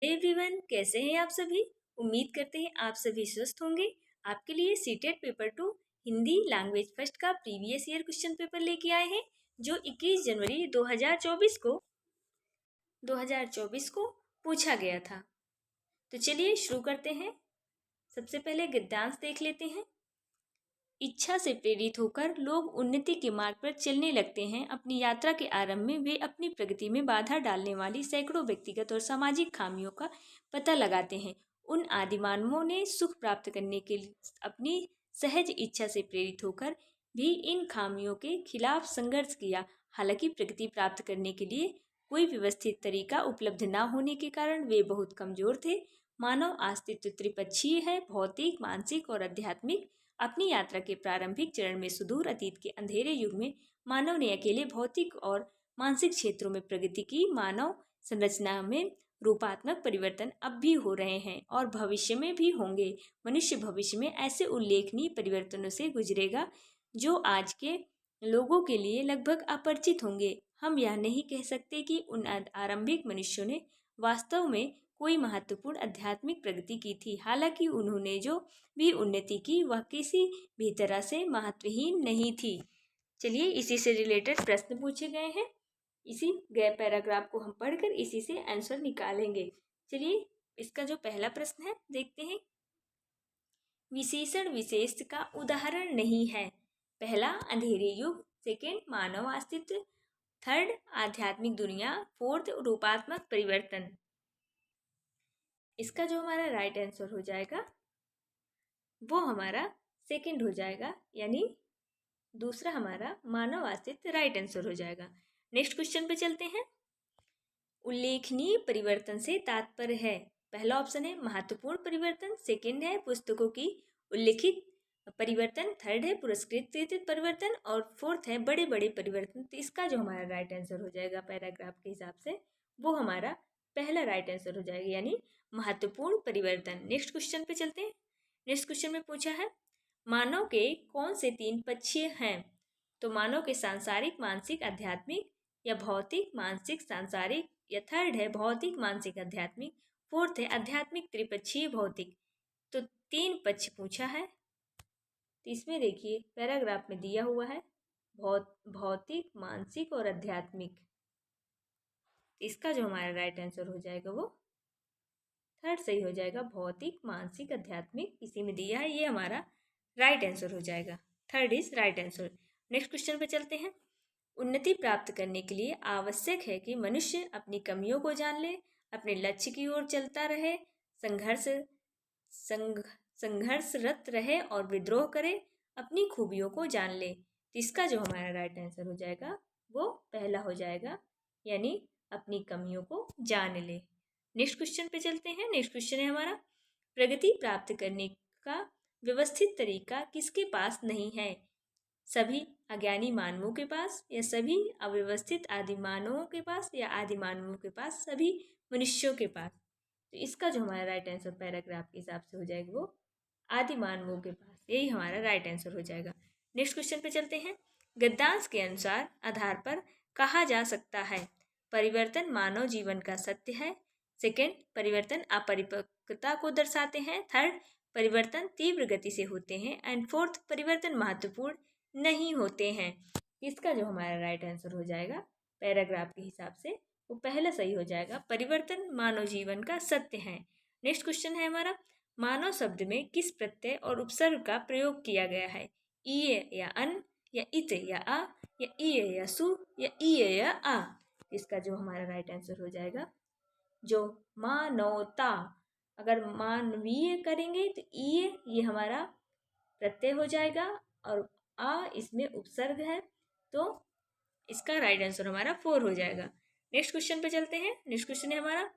Everyone, कैसे हैं आप सभी। उम्मीद करते हैं आप सभी स्वस्थ होंगे। आपके लिए CTET paper 2 Hindi language first का प्रीवियस ईयर क्वेश्चन पेपर लेके आए हैं, जो 21 जनवरी 2024 को पूछा गया था। तो चलिए शुरू करते हैं। सबसे पहले गद्यांश देख लेते हैं। इच्छा से प्रेरित होकर लोग उन्नति के मार्ग पर चलने लगते हैं। अपनी यात्रा के आरंभ में वे अपनी प्रगति में बाधा डालने वाली सैकड़ों व्यक्तिगत और सामाजिक खामियों का पता लगाते हैं। उन आदि मानवों ने सुख प्राप्त करने के लिए अपनी सहज इच्छा से प्रेरित होकर भी इन खामियों के खिलाफ संघर्ष किया। हालांकि प्रगति प्राप्त करने के लिए कोई व्यवस्थित तरीका उपलब्ध न होने के कारण वे बहुत कमजोर थे। मानव अस्तित्व त्रिपक्षीय है, भौतिक, मानसिक और आध्यात्मिक। अपनी यात्रा के प्रारंभिक चरण में सुदूर अतीत के अंधेरे युग में मानव ने अकेले भौतिक और मानसिक क्षेत्रों में प्रगति की। मानव संरचना में रूपात्मक परिवर्तन अब भी हो रहे हैं और भविष्य में भी होंगे। मनुष्य भविष्य में ऐसे उल्लेखनीय परिवर्तनों से गुजरेगा जो आज के लोगों के लिए लगभग अपरिचित होंगे। हम यह नहीं कह सकते कि उन आरंभिक मनुष्यों ने वास्तव में कोई महत्वपूर्ण आध्यात्मिक प्रगति की थी। हालांकि उन्होंने जो भी उन्नति की वह किसी भी तरह से महत्वहीन नहीं थी। चलिए, इसी से रिलेटेड प्रश्न पूछे गए हैं। इसी गए पैराग्राफ को हम पढ़कर इसी से आंसर निकालेंगे। चलिए, इसका जो पहला प्रश्न है देखते हैं। विशेषण विशेष का उदाहरण नहीं है। पहला, अंधेरे युग। सेकेंड, मानव अस्तित्व। थर्ड, आध्यात्मिक दुनिया। फोर्थ, रूपात्मक परिवर्तन। इसका जो हमारा राइट आंसर हो जाएगा वो हमारा सेकंड हो जाएगा, यानी दूसरा हमारा मानव अस्तित्व राइट आंसर हो जाएगा। नेक्स्ट क्वेश्चन पे चलते हैं। उल्लेखनीय परिवर्तन से तात्पर्य है। पहला ऑप्शन है महत्वपूर्ण परिवर्तन, सेकंड है पुस्तकों की उल्लिखित परिवर्तन, थर्ड है पुरस्कृत परिवर्तन और फोर्थ है बड़े बड़े परिवर्तन। तो इसका जो हमारा राइट आंसर हो जाएगा पैराग्राफ के हिसाब से वो हमारा पहला राइट आंसर हो जाएगा, यानी महत्वपूर्ण परिवर्तन। नेक्स्ट क्वेश्चन पे चलते हैं। नेक्स्ट क्वेश्चन में पूछा है मानव के कौन से 3 पक्ष हैं। तो मानव के सांसारिक, मानसिक, आध्यात्मिक या भौतिक, मानसिक, सांसारिक, या थर्ड है भौतिक, मानसिक, आध्यात्मिक, फोर्थ है आध्यात्मिक, त्रिपक्षीय, भौतिक। तो 3 पक्ष पूछा है। तो इसमें देखिए पैराग्राफ में दिया हुआ है भौतिक, मानसिक और आध्यात्मिक। इसका जो हमारा राइट आंसर हो जाएगा वो थर्ड सही हो जाएगा, भौतिक, मानसिक, आध्यात्मिक। इसी में दिया है, ये हमारा राइट आंसर हो जाएगा। Third is right answer. Next question पे चलते हैं। उन्नति प्राप्त करने के लिए आवश्यक है कि मनुष्य अपनी कमियों को जान ले, अपने लक्ष्य की ओर चलता रहे, संघर्षरत रहे और विद्रोह करे, अपनी खूबियों को जान ले। तो इसका जो हमारा राइट आंसर हो जाएगा वो पहला हो जाएगा, यानी अपनी कमियों को जान ले। नेक्स्ट क्वेश्चन पे चलते हैं। नेक्स्ट क्वेश्चन है हमारा प्रगति प्राप्त करने का व्यवस्थित तरीका किसके पास नहीं है। सभी अज्ञानी मानवों के पास, या सभी अव्यवस्थित आदि मानवों के पास, या आदि मानवों के पास, सभी मनुष्यों के पास। तो इसका जो हमारा राइट आंसर पैराग्राफ के हिसाब से हो जाएगा वो आदि मानवों के पास। यही हमारा राइट आंसर हो जाएगा। नेक्स्ट क्वेश्चन पे चलते हैं। गद्यांश के अनुसार आधार पर कहा जा सकता है परिवर्तन मानव जीवन का सत्य है। सेकेंड, परिवर्तन अपरिपक्वता को दर्शाते हैं। थर्ड, परिवर्तन तीव्र गति से होते हैं। एंड फोर्थ, परिवर्तन महत्वपूर्ण नहीं होते हैं। इसका जो हमारा राइट आंसर हो जाएगा पैराग्राफ के हिसाब से वो पहला सही हो जाएगा, परिवर्तन मानव जीवन का सत्य है। नेक्स्ट क्वेश्चन है हमारा मानव शब्द में किस प्रत्यय और उपसर्ग का प्रयोग किया गया है। ईय या अन, या इत या आ, या ईय या सु, या ईय या आ। इसका जो हमारा राइट आंसर हो जाएगा जो मानवता, अगर मानवीय करेंगे तो ईय ये हमारा प्रत्यय हो जाएगा और आ इसमें उपसर्ग है, तो इसका राइट आंसर हमारा 4 हो जाएगा। नेक्स्ट क्वेश्चन पे चलते हैं। नेक्स्ट क्वेश्चन है हमारा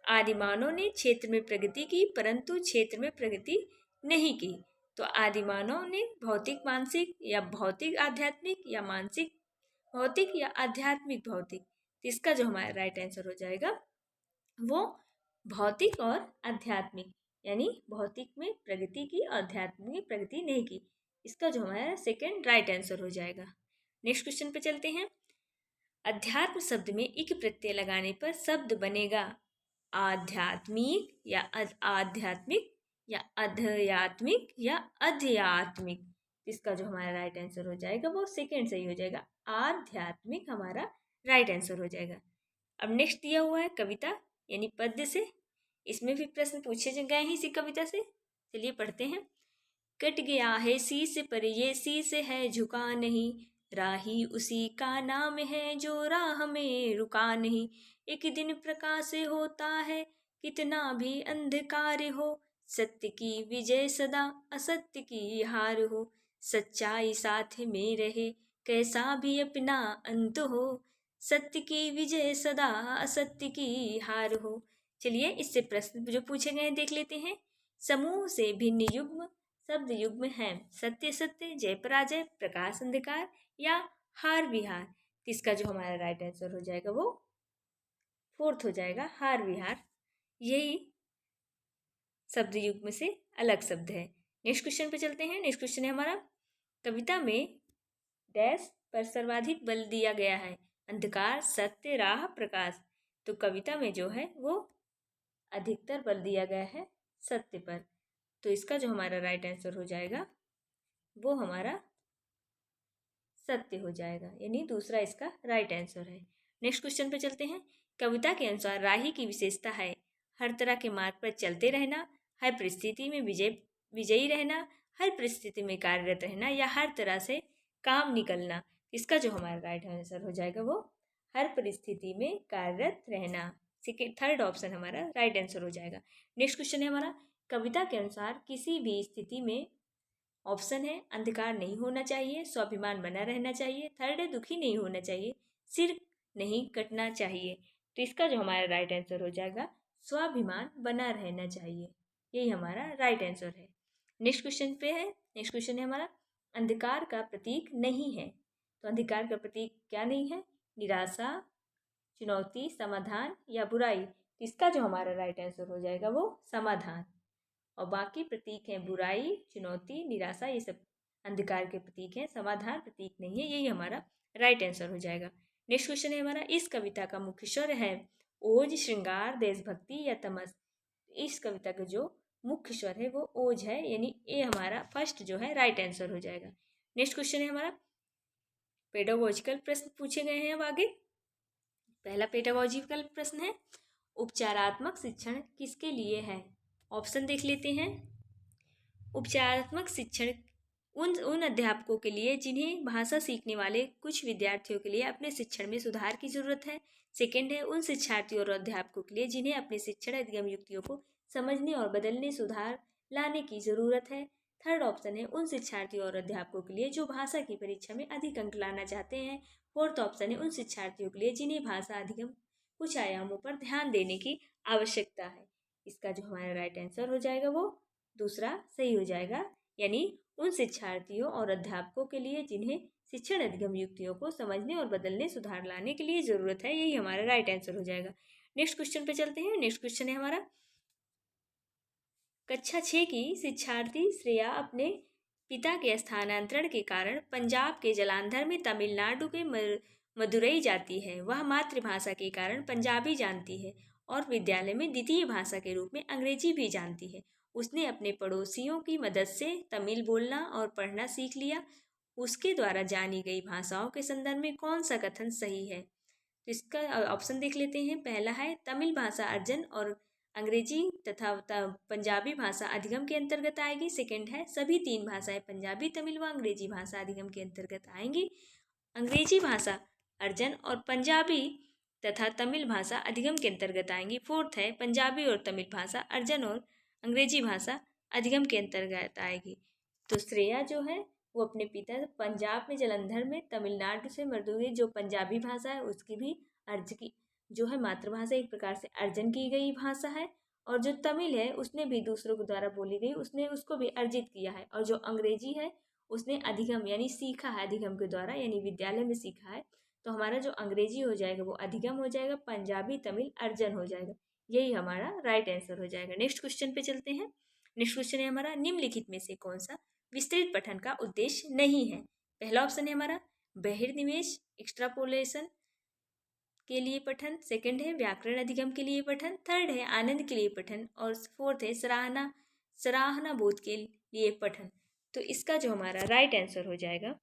आदिमानव ने क्षेत्र में प्रगति की परंतु क्षेत्र में प्रगति नहीं की। तो आदिमानव ने भौतिक मानसिक, या भौतिक आध्यात्मिक, या मानसिक भौतिक, या आध्यात्मिक भौतिक। इसका जो हमारा राइट आंसर हो जाएगा वो भौतिक और आध्यात्मिक, यानी भौतिक में प्रगति की, आध्यात्मिक में प्रगति नहीं की। इसका जो हमारा सेकंड राइट आंसर हो जाएगा। नेक्स्ट क्वेश्चन पे चलते हैं। अध्यात्म शब्द में इक प्रत्यय लगाने पर शब्द बनेगा आध्यात्मिक या आध्यात्मिक या अध्यात्मिक या अध्यात्मिक। इसका जो हमारा राइट आंसर हो जाएगा वो सेकेंड सही हो जाएगा, आध्यात्मिक हमारा राइट आंसर हो जाएगा। अब नेक्स्ट दिया हुआ है कविता यानी पद्य से, इसमें भी प्रश्न पूछे गए हैं इसी कविता से। चलिए पढ़ते हैं। कट गया है शीश पर ये शीश है झुका नहीं, राही उसी का नाम है जो राह में रुका नहीं। एक दिन प्रकाश होता है कितना भी अंधकार हो, सत्य की विजय सदा असत्य की हार हो। सच्चाई साथ में रहे कैसा भी अपना अंत हो, सत्य की विजय सदा असत्य की हार हो। चलिए इससे प्रश्न जो पूछे गए हैं देख लेते हैं। समूह से भिन्न युग्म शब्द युग्म हैं, सत्य सत्य, जय पराजय, प्रकाश अंधकार या हार विहार। इसका जो हमारा राइट आंसर हो जाएगा वो फोर्थ हो जाएगा, हार विहार। यही शब्द युग्म से अलग शब्द है। नेक्स्ट क्वेश्चन पे चलते हैं। नेक्स्ट क्वेश्चन है हमारा, कविता में डैश पर सर्वाधिक बल दिया गया है, अंधकार, सत्य, राह, प्रकाश। तो कविता में जो है वो अधिकतर बल दिया गया है सत्य पर, तो इसका जो हमारा राइट आंसर हो जाएगा वो हमारा सत्य हो जाएगा, यानी दूसरा इसका राइट आंसर है। नेक्स्ट क्वेश्चन पे चलते हैं। कविता के अनुसार राही की विशेषता है हर तरह के मार्ग पर चलते रहना, हर परिस्थिति में विजयी रहना, हर परिस्थिति में कार्यरत रहना या हर तरह से काम निकलना। इसका जो हमारा राइट आंसर हो जाएगा वो हर परिस्थिति में कार्यरत रहना। सेकेंड थर्ड ऑप्शन हमारा राइट आंसर हो जाएगा। नेक्स्ट क्वेश्चन है हमारा, कविता के अनुसार किसी भी स्थिति में ऑप्शन है अंधकार नहीं होना चाहिए, स्वाभिमान बना रहना चाहिए, थर्ड है दुखी नहीं होना चाहिए, सिर नहीं कटना चाहिए। तो इसका जो हमारा राइट आंसर हो जाएगा स्वाभिमान बना रहना चाहिए, यही हमारा राइट आंसर है। नेक्स्ट क्वेश्चन पे है, नेक्स्ट क्वेश्चन है हमारा, अंधकार का प्रतीक नहीं है। तो अंधकार का प्रतीक क्या नहीं है, निराशा, चुनौती, समाधान या बुराई। तो इसका जो हमारा राइट आंसर हो जाएगा वो समाधान, और बाकी प्रतीक हैं बुराई, चुनौती, निराशा, ये सब अंधकार के प्रतीक हैं, समाधान प्रतीक नहीं है, यही हमारा राइट आंसर हो जाएगा। नेक्स्ट क्वेश्चन है हमारा, इस कविता का मुख्य स्वर है ओज, श्रृंगार, देशभक्ति या तमस। इस कविता का जो मुख्य स्वर है वो ओज है, यानी ये हमारा फर्स्ट जो है राइट आंसर हो जाएगा। नेक्स्ट क्वेश्चन है हमारा, पेडागोजिकल प्रश्न पूछे गए हैं अब आगे। पहला पेडागोजिकल प्रश्न है, उपचारात्मक शिक्षण किसके लिए है। ऑप्शन देख लेते हैं। उपचारात्मक शिक्षण उन अध्यापकों के लिए जिन्हें भाषा सीखने वाले कुछ विद्यार्थियों के लिए अपने शिक्षण में सुधार की जरूरत है। सेकंड है उन शिक्षार्थियों और अध्यापकों के लिए जिन्हें अपने शिक्षण अधिगम युक्तियों को समझने और बदलने सुधार लाने की जरूरत है। थर्ड ऑप्शन है उन शिक्षार्थियों और अध्यापकों के लिए जो भाषा की परीक्षा में अधिक अंक लाना चाहते हैं। फोर्थ ऑप्शन है उन शिक्षार्थियों के लिए जिन्हें भाषा अधिगम कुछ आयामों पर ध्यान देने की आवश्यकता है। इसका जो हमारा राइट आंसर हो जाएगा वो दूसरा सही हो जाएगा, यानी उन शिक्षार्थियों और अध्यापकों के लिए जिन्हें शिक्षण अधिगम युक्तियों को समझने और बदलने सुधार लाने के लिए जरूरत है, यही हमारा राइट आंसर हो जाएगा। नेक्स्ट क्वेश्चन पे चलते हैं। नेक्स्ट क्वेश्चन है हमारा, कक्षा 6 की शिक्षार्थी श्रेया अपने पिता के स्थानांतरण के कारण पंजाब के जालंधर में तमिलनाडु के मदुरई जाती है। वह मातृभाषा के कारण पंजाबी जानती है और विद्यालय में द्वितीय भाषा के रूप में अंग्रेजी भी जानती है। उसने अपने पड़ोसियों की मदद से तमिल बोलना और पढ़ना सीख लिया। उसके द्वारा जानी गई भाषाओं के संदर्भ में कौन सा कथन सही है। तो इसका ऑप्शन देख लेते हैं। पहला है तमिल भाषा अर्जन और अंग्रेजी तथा पंजाबी भाषा अधिगम के अंतर्गत आएगी। सेकंड है सभी तीन भाषाएं पंजाबी, तमिल व अंग्रेजी भाषा अधिगम के अंतर्गत आएंगी। अंग्रेजी भाषा अर्जन और पंजाबी तथा तमिल भाषा अधिगम के अंतर्गत आएंगी। फोर्थ है पंजाबी और तमिल भाषा अर्जन और अंग्रेजी भाषा अधिगम के अंतर्गत आएगी। तो श्रेया जो है वो अपने पिता पंजाब में जालंधर में तमिलनाडु से मदुरई जो पंजाबी भाषा है उसकी भी अर्ज की जो है मातृभाषा एक प्रकार से अर्जन की गई भाषा है, और जो तमिल है उसने भी दूसरों के द्वारा बोली गई, उसने उसको भी अर्जित किया है, और जो अंग्रेजी है उसने अधिगम यानी सीखा है अधिगम के द्वारा, यानी विद्यालय में सीखा है। तो हमारा जो अंग्रेजी हो जाएगा वो अधिगम हो जाएगा, पंजाबी तमिल अर्जन हो जाएगा, यही हमारा राइट आंसर हो जाएगा। नेक्स्ट क्वेश्चन पे चलते हैं। नेक्स्ट क्वेश्चन है हमारा, निम्नलिखित में से कौन सा विस्तृत पठन का उद्देश्य नहीं है। पहला ऑप्शन है हमारा बहिर्निवेश, एक्सट्रापोलेशन, के लिए पठन, सेकंड है व्याकरण अधिगम के लिए पठन, थर्ड है आनंद के लिए पठन और फोर्थ है सराहना बोध के लिए पठन। तो इसका जो हमारा राइट आंसर हो जाएगा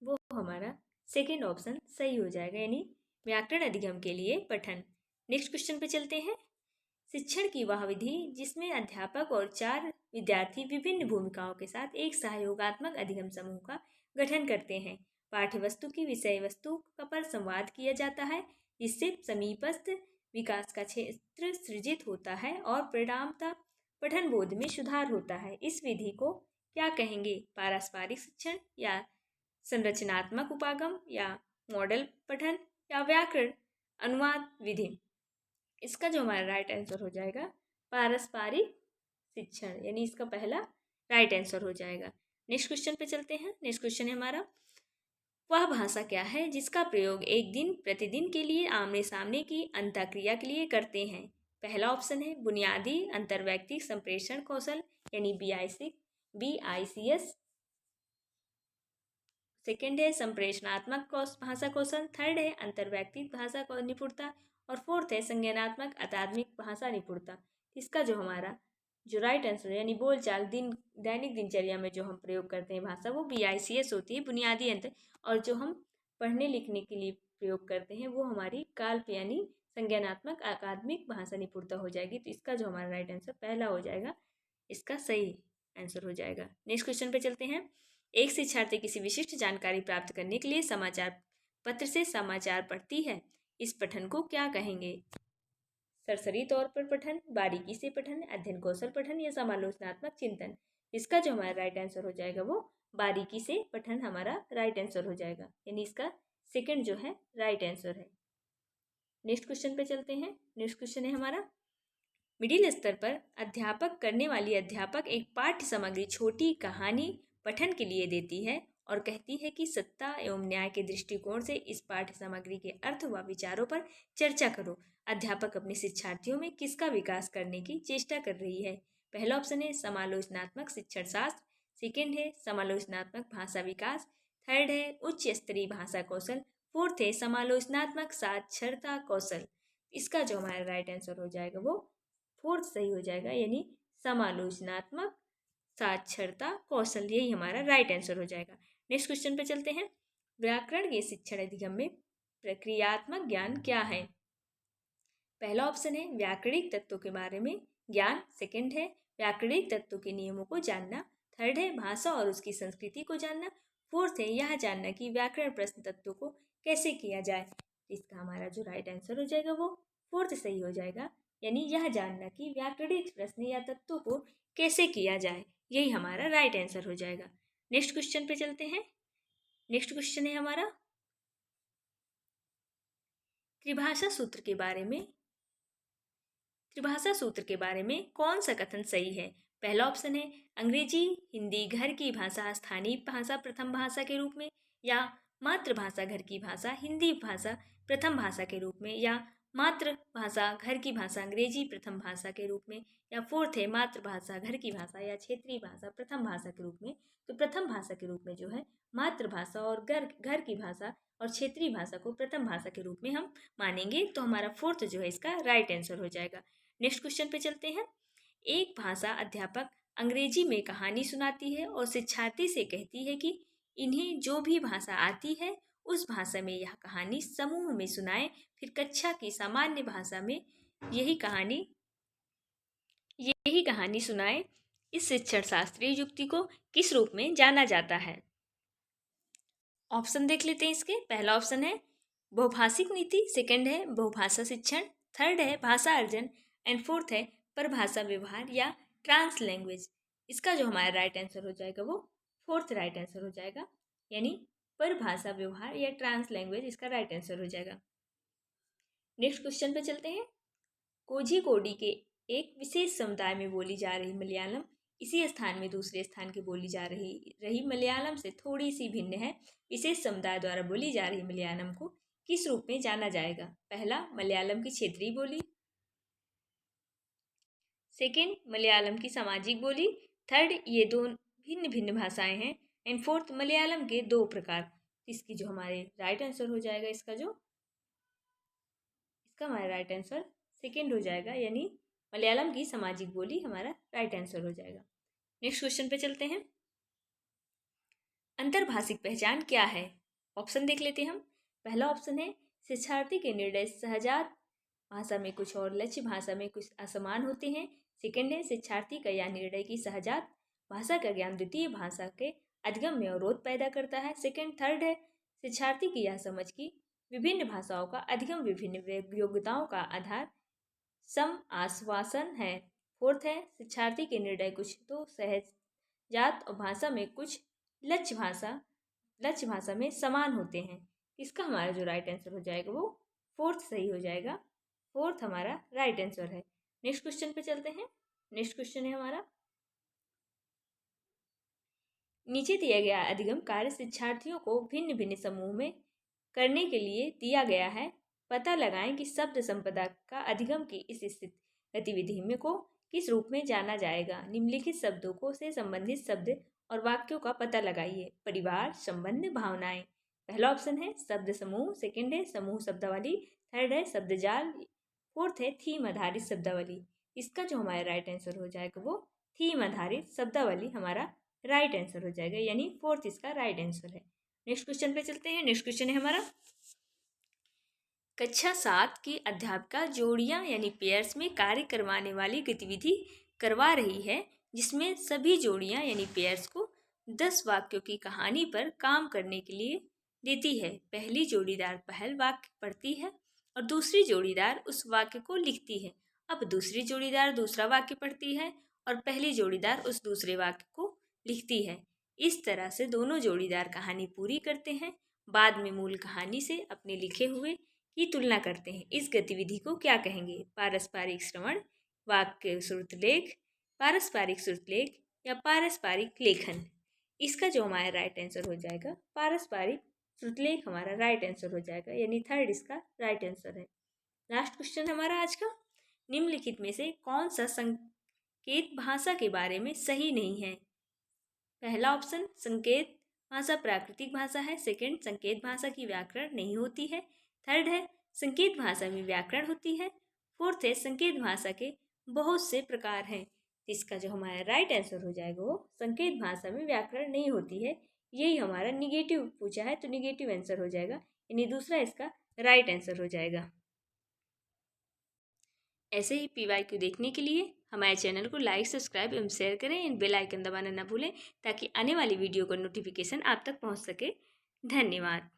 वो हमारा सेकंड ऑप्शन सही हो जाएगा, यानी व्याकरण अधिगम के लिए पठन। नेक्स्ट क्वेश्चन पे चलते हैं। शिक्षण की वह विधि जिसमें अध्यापक और 4 विद्यार्थी विभिन्न भूमिकाओं के साथ एक सहयोगात्मक अधिगम समूह का गठन करते हैं। पाठ्य वस्तु की विषय वस्तु पर संवाद किया जाता है, जिससे समीपस्थ विकास का क्षेत्र सृजित होता है और परिणामतः पठन बोध में सुधार होता है। इस विधि को क्या कहेंगे? पारस्परिक शिक्षण या संरचनात्मक उपागम या मॉडल पठन या व्याकरण अनुवाद विधि? इसका जो हमारा राइट आंसर हो जाएगा पारस्परिक शिक्षण, यानी इसका पहला राइट आंसर हो जाएगा। नेक्स्ट क्वेश्चन पे चलते हैं। नेक्स्ट क्वेश्चन है हमारा, वह भाषा क्या है जिसका प्रयोग एक दिन प्रतिदिन के लिए आमने सामने की अंतःक्रिया के लिए करते हैं? पहला ऑप्शन है बुनियादी अंतर्वैयक्तिक संप्रेषण कौशल यानी BICS, सेकेंड है संप्रेषणात्मक भाषा कौशल, थर्ड है अंतर्वैयक्तिक भाषा निपुणता और फोर्थ है संज्ञानात्मक अकादमिक भाषा निपुणता। इसका जो हमारा जो राइट आंसर है यानी बोलचाल दैनिक दिनचर्या में जो हम प्रयोग करते हैं भाषा वो BICS होती है, बुनियादी अंतर, और जो हम पढ़ने लिखने के लिए प्रयोग करते हैं वो हमारी काल्प यानी संज्ञानात्मक अकादमिक भाषा निपुणता हो जाएगी। तो इसका जो हमारा राइट आंसर पहला हो जाएगा, इसका सही आंसर हो जाएगा। नेक्स्ट क्वेश्चन पे चलते हैं। एक शिक्षार्थी किसी विशिष्ट जानकारी प्राप्त करने के लिए समाचार पत्र से समाचार पढ़ती है, इस पठन को क्या कहेंगे? सरसरी तौर पर पठन, बारीकी से पठन, अध्ययन कौशल पठन या समालोचनात्मक चिंतन? इसका जो हमारा राइट आंसर हो जाएगा वो बारीकी से पठन हमारा राइट आंसर हो जाएगा, यानी इसका सेकंड जो है राइट आंसर है। नेक्स्ट क्वेश्चन पे चलते हैं। नेक्स्ट क्वेश्चन है हमारा, मिडिल स्तर पर अध्यापक करने वाली अध्यापक एक पाठ्य सामग्री छोटी कहानी पठन के लिए देती है और कहती है कि सत्ता एवं न्याय के दृष्टिकोण से इस पाठ्य सामग्री के अर्थ व विचारों पर चर्चा करो। अध्यापक अपने शिक्षार्थियों में किसका विकास करने की चेष्टा कर रही है? पहला ऑप्शन है समालोचनात्मक शिक्षण शास्त्र, सेकेंड है समालोचनात्मक भाषा विकास, थर्ड है उच्च स्तरीय भाषा कौशल, फोर्थ है समालोचनात्मक साक्षरता कौशल। इसका जो हमारा राइट आंसर हो जाएगा वो फोर्थ सही हो जाएगा, यानी समालोचनात्मक साक्षरता कौशल, यही हमारा राइट आंसर हो जाएगा। नेक्स्ट क्वेश्चन पे चलते हैं। व्याकरण के शिक्षण अधिगम में प्रक्रियात्मक ज्ञान क्या है? पहला ऑप्शन है व्याकरणिक तत्वों के बारे में ज्ञान, सेकंड है व्याकरणिक तत्वों के नियमों को जानना, थर्ड है भाषा और उसकी संस्कृति को जानना, फोर्थ है यह जानना कि व्याकरण प्रश्न तत्वों को कैसे किया जाए। इसका हमारा जो राइट आंसर हो जाएगा वो फोर्थ सही हो जाएगा, यानी यह जानना कि व्याकरणिक प्रश्न या तत्वों को कैसे किया जाए, यही हमारा राइट आंसर हो जाएगा। नेक्स्ट क्वेश्चन पे चलते हैं। नेक्स्ट क्वेश्चन है हमारा, त्रिभाषा सूत्र के बारे में कौन सा कथन सही है? पहला ऑप्शन है अंग्रेजी हिंदी घर की भाषा स्थानीय भाषा प्रथम भाषा के रूप में, या मातृभाषा घर की भाषा हिंदी भाषा प्रथम भाषा के रूप में, या मातृभाषा घर की भाषा अंग्रेजी प्रथम भाषा के रूप में, या फोर्थ है मातृभाषा घर की भाषा या क्षेत्रीय भाषा प्रथम भाषा के रूप में। तो प्रथम भाषा के रूप में जो है मातृभाषा और घर की भाषा और क्षेत्रीय भाषा को प्रथम भाषा के रूप में हम मानेंगे, तो हमारा फोर्थ जो है इसका राइट आंसर हो जाएगा। नेक्स्ट क्वेश्चन पे चलते हैं। एक भाषा अध्यापक अंग्रेजी में कहानी सुनाती है और शिक्षार्थी से कहती है कि इन्हें जो भी भाषा आती है उस भाषा में यह कहानी समूह में सुनाएं, फिर कक्षा की सामान्य भाषा में यही कहानी सुनाएं। इस शिक्षण शास्त्रीय युक्ति को किस रूप में जाना जाता है? ऑप्शन देख लेते हैं इसके। पहला ऑप्शन है बहुभाषिक नीति, सेकंड है बहुभाषा शिक्षण, थर्ड है भाषा अर्जन एंड फोर्थ है परभाषा व्यवहार या ट्रांस लैंग्वेज। इसका जो हमारा राइट आंसर हो जाएगा वो फोर्थ राइट आंसर हो जाएगा, यानी परभाषा व्यवहार या ट्रांस लैंग्वेज इसका राइट आंसर हो जाएगा। नेक्स्ट क्वेश्चन पे चलते हैं। कोझिकोडी के एक विशेष समुदाय में बोली जा रही मलयालम इसी स्थान में दूसरे स्थान की बोली जा रही मलयालम से थोड़ी सी भिन्न है। विशेष समुदाय द्वारा बोली जा रही मलयालम को किस रूप में जाना जाएगा? पहला मलयालम की क्षेत्रीय बोली, सेकेंड मलयालम की सामाजिक बोली, थर्ड ये दो भिन्न भिन्न भाषाएं हैं, एंड फोर्थ मलयालम के दो प्रकार। इसकी जो हमारे राइट आंसर हो जाएगा इसका जो इसका हमारा राइट आंसर सेकेंड हो जाएगा, यानी मलयालम की सामाजिक बोली हमारा राइट आंसर हो जाएगा। नेक्स्ट क्वेश्चन पे चलते हैं। अंतर्भाषिक पहचान क्या है? ऑप्शन देख लेते हैं हम। पहला ऑप्शन है शिक्षार्थी के निर्णय सहजात भाषा में कुछ और लक्ष्य भाषा में कुछ असमान होते हैं। सेकंड है शिक्षार्थी का या निर्णय की सहजात भाषा का ज्ञान द्वितीय भाषा के अधिगम में अवरोध पैदा करता है। थर्ड है शिक्षार्थी की यह समझ की विभिन्न भाषाओं का अधिगम विभिन्न योग्यताओं का आधार सम आश्वासन है। फोर्थ है शिक्षार्थी के निर्णय कुछ तो सहजात और भाषा में कुछ लक्ष्य भाषा में समान होते हैं। इसका हमारा जो राइट आंसर हो जाएगा वो फोर्थ सही हो जाएगा। फोर्थ हमारा राइट आंसर है। नेक्स्ट क्वेश्चन पे चलते हैं। नेक्स्ट क्वेश्चन है हमारा, नीचे दिया गया अधिगम कार्य शिक्षार्थियों को भिन्न भिन्न समूह में करने के लिए दिया गया है। पता लगाएं कि शब्द संपदा का अधिगम की इस स्थित गतिविधि में को किस रूप में जाना जाएगा। निम्नलिखित शब्दों को से संबंधित शब्द और वाक्यों का पता लगाइए। परिवार, संबंध, भावनाएं। पहला ऑप्शन है शब्द समूह। सेकंड है समूह शब्दावली। थर्ड है शब्द जाल। फोर्थ है थीम आधारित शब्दावली। इसका जो हमारा राइट आंसर हो जाएगा वो थीम आधारित शब्दावली हमारा राइट आंसर हो जाएगा, यानी फोर्थ इसका राइट आंसर है। नेक्स्ट क्वेश्चन पे चलते हैं। नेक्स्ट क्वेश्चन है हमारा, कक्षा 7 की अध्यापिका जोड़ियां यानी पेयर्स में कार्य करवाने वाली गतिविधि करवा रही है, जिसमें सभी जोड़ियां यानी पेयर्स को 10 वाक्यों की कहानी पर काम करने के लिए देती है। पहली जोड़ीदार पहल वाक्य पढ़ती है और दूसरी जोड़ीदार उस वाक्य को लिखती है। अब दूसरी जोड़ीदार दूसरा वाक्य पढ़ती है और पहली जोड़ीदार उस दूसरे वाक्य को लिखती है। इस तरह से दोनों जोड़ीदार कहानी पूरी करते हैं। बाद में मूल कहानी से अपने लिखे हुए की तुलना करते हैं। इस गतिविधि को क्या कहेंगे? पारस्परिक श्रवण, वाक्य श्रुतलेख, पारस्परिक श्रुतलेख या पारस्परिक लेखन। इसका जो हमारा राइट आंसर हो जाएगा पारस्परिक श्रुतलेख हमारा राइट आंसर हो जाएगा, यानी थर्ड इसका राइट आंसर है। लास्ट क्वेश्चन हमारा आज का, निम्नलिखित में से कौन सा संकेत भाषा के बारे में सही नहीं है? पहला ऑप्शन संकेत भाषा प्राकृतिक भाषा है। सेकंड संकेत भाषा की व्याकरण नहीं होती है। थर्ड है संकेत भाषा में व्याकरण होती है। फोर्थ है संकेत भाषा के बहुत से प्रकार हैं। इसका जो हमारा राइट आंसर हो जाएगा वो संकेत भाषा में व्याकरण नहीं होती है। यही हमारा निगेटिव पूछा है तो निगेटिव आंसर हो जाएगा, यानी दूसरा इसका राइट आंसर हो जाएगा। ऐसे ही PYQ देखने के लिए हमारे चैनल को लाइक, सब्सक्राइब एवं शेयर करें एंड बेल आइकन दबाना न भूलें ताकि आने वाली वीडियो का नोटिफिकेशन आप तक पहुंच सके। धन्यवाद।